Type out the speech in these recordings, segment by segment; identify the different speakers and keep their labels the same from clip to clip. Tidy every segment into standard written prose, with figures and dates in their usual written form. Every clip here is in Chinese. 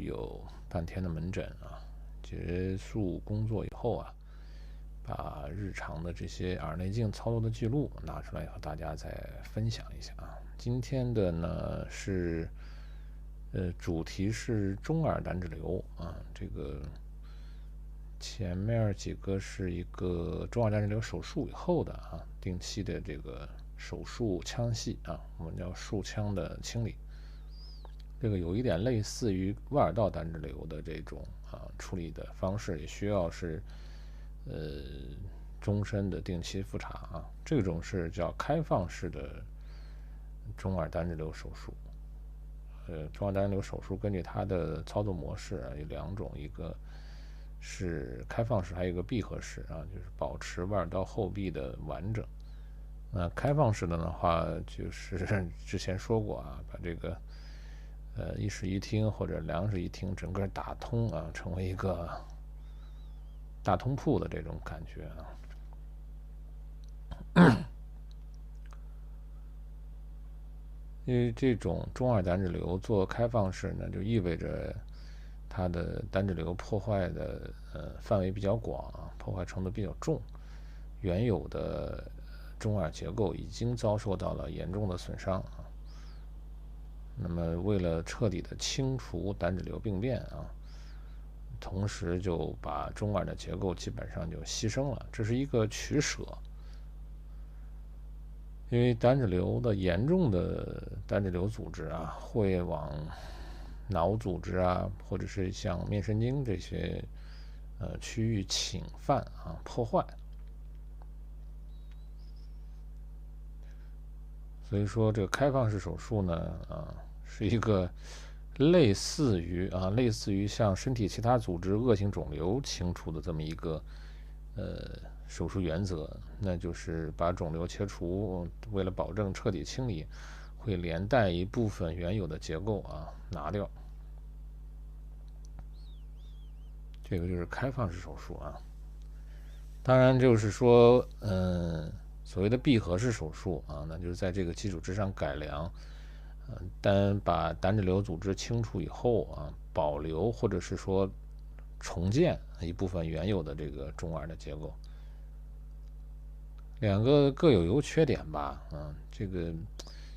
Speaker 1: 有半天的门诊啊，结束工作以后啊，把日常的这些耳内镜操作的记录拿出来和大家再分享一下啊。今天的呢是主题是中耳胆脂瘤啊，这个前面几个是一个中耳胆脂瘤手术以后的啊，定期的这个手术腔隙啊，我们叫术腔的清理。这个有一点类似于外耳道胆脂瘤的这种处理的方式，也需要是终身的定期复查啊。这种是叫开放式的中耳胆脂瘤手术。中耳胆脂瘤手术根据它的操作模式啊有两种，一个是开放式，还有一个闭合式啊，就是保持外耳道后壁的完整。那开放式的话，就是之前说过啊，把这个一室一厅或者两室一厅整个打通啊，成为一个大通铺的这种感觉啊。因为这种中耳胆脂瘤做开放式呢，就意味着它的胆脂瘤破坏的范围比较广，破坏程度比较重，原有的中耳结构已经遭受到了严重的损伤啊。那么为了彻底的清除胆脂瘤病变啊，同时就把中耳的结构基本上就牺牲了，这是一个取舍。因为胆脂瘤的严重的胆脂瘤组织啊，会往脑组织啊，或者是像面神经这些区域侵犯啊，破坏。所以说这个开放式手术呢是一个类似于像身体其他组织恶性肿瘤清除的这么一个手术原则，那就是把肿瘤切除，为了保证彻底清理，会连带一部分原有的结构啊拿掉。这个就是开放式手术啊。当然就是说所谓的闭合式手术啊，那就是在这个基础之上改良，单把胆脂瘤组织清除以后啊，保留或者是说重建一部分原有的这个中耳的结构。两个各有优缺点吧，这个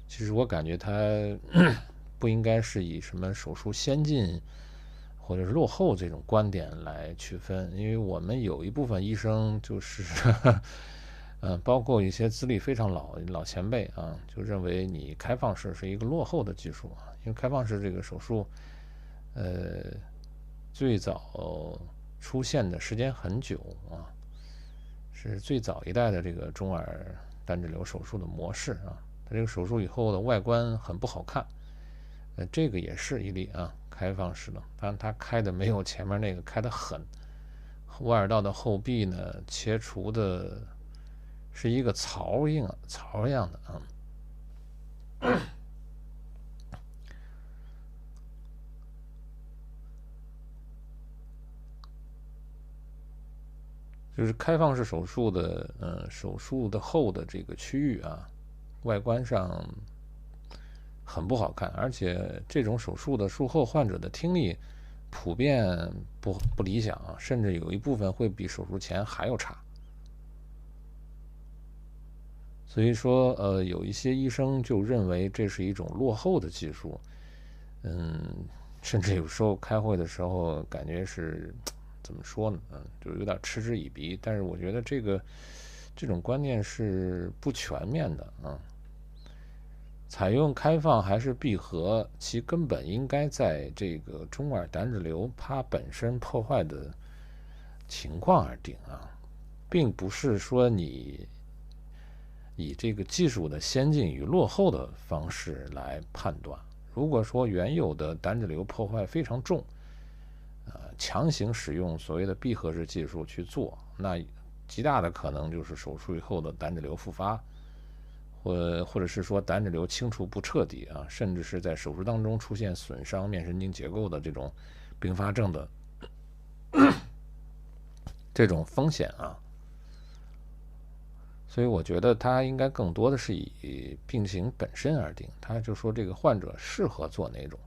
Speaker 1: 其实我感觉它不应该是以什么手术先进或者是落后这种观点来区分，因为我们有一部分医生就是包括一些资历非常老前辈啊，就认为你开放式是一个落后的技术啊，因为开放式这个手术最早出现的时间很久啊，是最早一代的这个中耳胆脂瘤手术的模式啊。它这个手术以后的外观很不好看，这个也是一例啊，开放式的，当然它开的没有前面那个开的狠。外耳道的后壁呢，切除的是一个槽一样的啊。就是开放式手术的手术的后的这个区域啊，外观上很不好看，而且这种手术的术后患者的听力普遍不理想，甚至有一部分会比手术前还要差。所以说有一些医生就认为这是一种落后的技术，甚至有时候开会的时候感觉是怎么说呢？就有点嗤之以鼻。但是我觉得这种观念是不全面的啊。采用开放还是闭合，其根本应该在这个中耳胆脂瘤它本身破坏的情况而定啊，并不是说你以这个技术的先进与落后的方式来判断。如果说原有的胆脂瘤破坏非常重，强行使用所谓的闭合式技术去做，那极大的可能就是手术以后的胆脂瘤复发，或者是说胆脂瘤清除不彻底啊，甚至是在手术当中出现损伤面神经结构的这种并发症的这种风险啊。所以我觉得它应该更多的是以病情本身而定，他就说这个患者适合做哪种。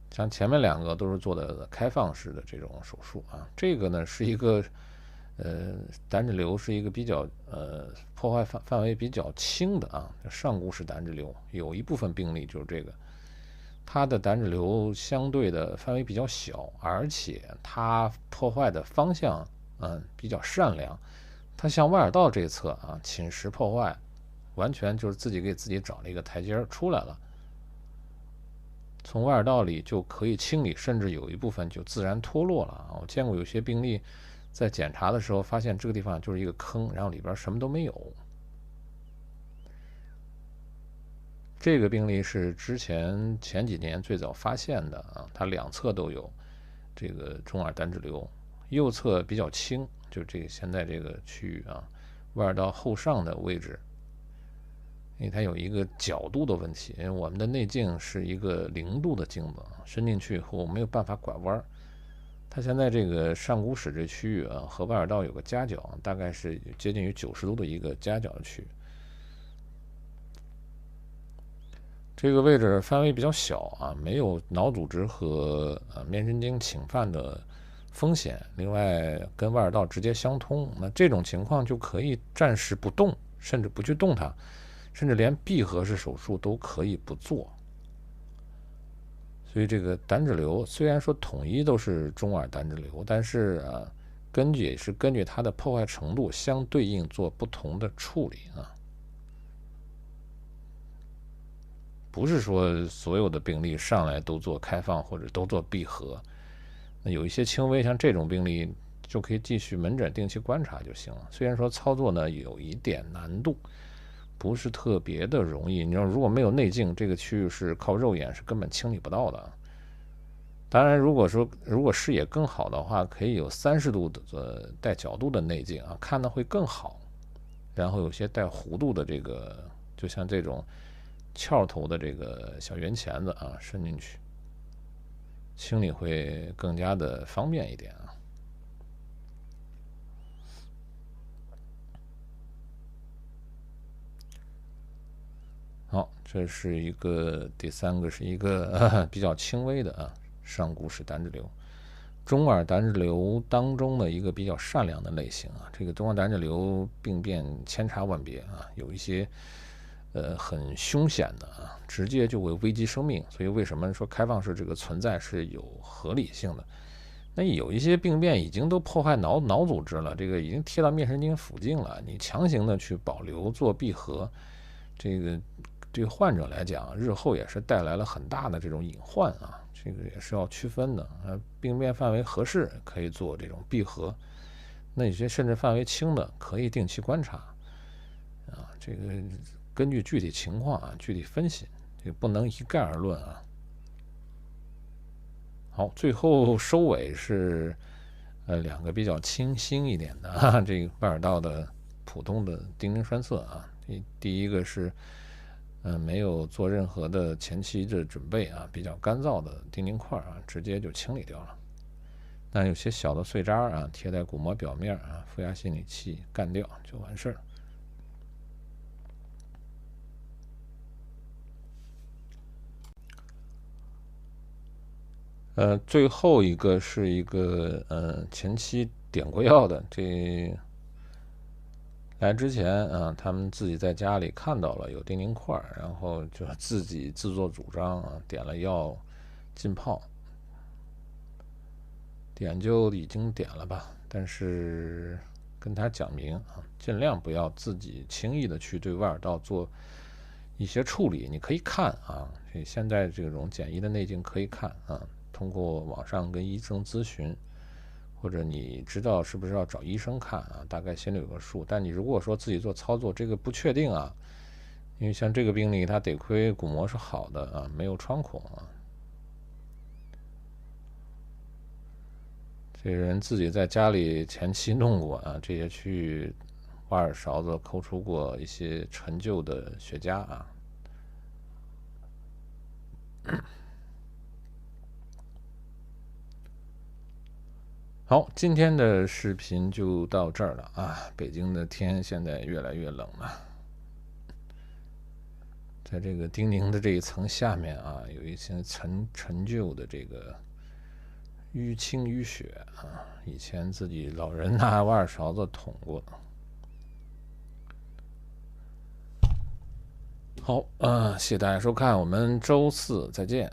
Speaker 1: 像前面2个都是做的开放式的这种手术啊，这个呢是一个胆脂瘤是一个比较破坏范围比较轻的啊，上骨室胆脂瘤有一部分病例就是这个，它的胆脂瘤相对的范围比较小，而且它破坏的方向比较善良，它向外耳道这一侧啊侵蚀破坏，完全就是自己给自己找了一个台阶出来了。从外耳道里就可以清理，甚至有一部分就自然脱落了啊！我见过有些病例在检查的时候发现这个地方就是一个坑，然后里边什么都没有。这个病例是前几年最早发现的啊，它2侧都有这个中耳胆脂瘤，右侧比较轻，就这个现在这个区域啊，外耳道后上的位置。因为它有一个角度的问题，因为我们的内镜是一个0度的镜子，伸进去以后没有办法拐弯。它现在这个上骨室这区域啊，和外耳道有个夹角，大概是接近于90度的一个夹角的区域。这个位置范围比较小啊，没有脑组织和面神经侵犯的风险。另外，跟外耳道直接相通，那这种情况就可以暂时不动，甚至不去动它。甚至连闭合式手术都可以不做，所以这个胆脂瘤虽然说统一都是中耳胆脂瘤，但是也是根据它的破坏程度相对应做不同的处理啊，不是说所有的病例上来都做开放或者都做闭合，那有一些轻微像这种病例就可以继续门诊定期观察就行了。虽然说操作呢有一点难度。不是特别的容易，你说如果没有内镜，这个区域是靠肉眼是根本清理不到的。当然，如果视野更好的话，可以有30度的带角度的内镜啊，看的会更好。然后有些带弧度的这个，就像这种翘头的这个小圆钳子啊，伸进去，清理会更加的方便一点啊。好，这是第3个是一个比较轻微的上骨室胆脂瘤，中耳胆脂瘤当中的一个比较善良的类型啊。这个中耳胆脂瘤病变千差万别啊，有一些很凶险的啊，直接就会危及生命。所以为什么说开放式这个存在是有合理性的？那有一些病变已经都破坏脑组织了，这个已经贴到面神经附近了，你强行的去保留做闭合，这个对患者来讲，日后也是带来了很大的这种隐患啊，这个也是要区分的。病变范围合适可以做这种闭合，那有些甚至范围轻的可以定期观察啊，这个根据具体情况具体分析，这个不能一概而论啊。好，最后收尾是2个比较清新一点的这个外耳道的普通的丁宁栓塞啊，第一个是没有做任何的前期的准备啊，比较干燥的丁宁块直接就清理掉了。但有些小的碎渣贴在鼓膜表面负压心理器干掉就完事儿。最后一个是一个前期点过药的，这来之前他们自己在家里看到了有丁宁块，然后就自己自作主张点了药浸泡，点就已经点了吧，但是跟他讲明尽量不要自己轻易的去对外耳道做一些处理。你可以看现在这种简易的内镜可以看通过网上跟医生咨询，或者你知道是不是要找医生看大概心里有个数。但你如果说自己做操作，这个不确定因为像这个病例，他得亏鼓膜是好的没有穿孔这人自己在家里前期弄过这些区域挖耳勺子抠出过一些陈旧的血痂好，今天的视频就到这儿了北京的天现在越来越冷了，在这个丁宁的这一层下面啊，有一些陈旧的这个淤青淤血啊，以前自己老人拿挖耳勺子捅过。好，谢谢大家收看，我们周四再见。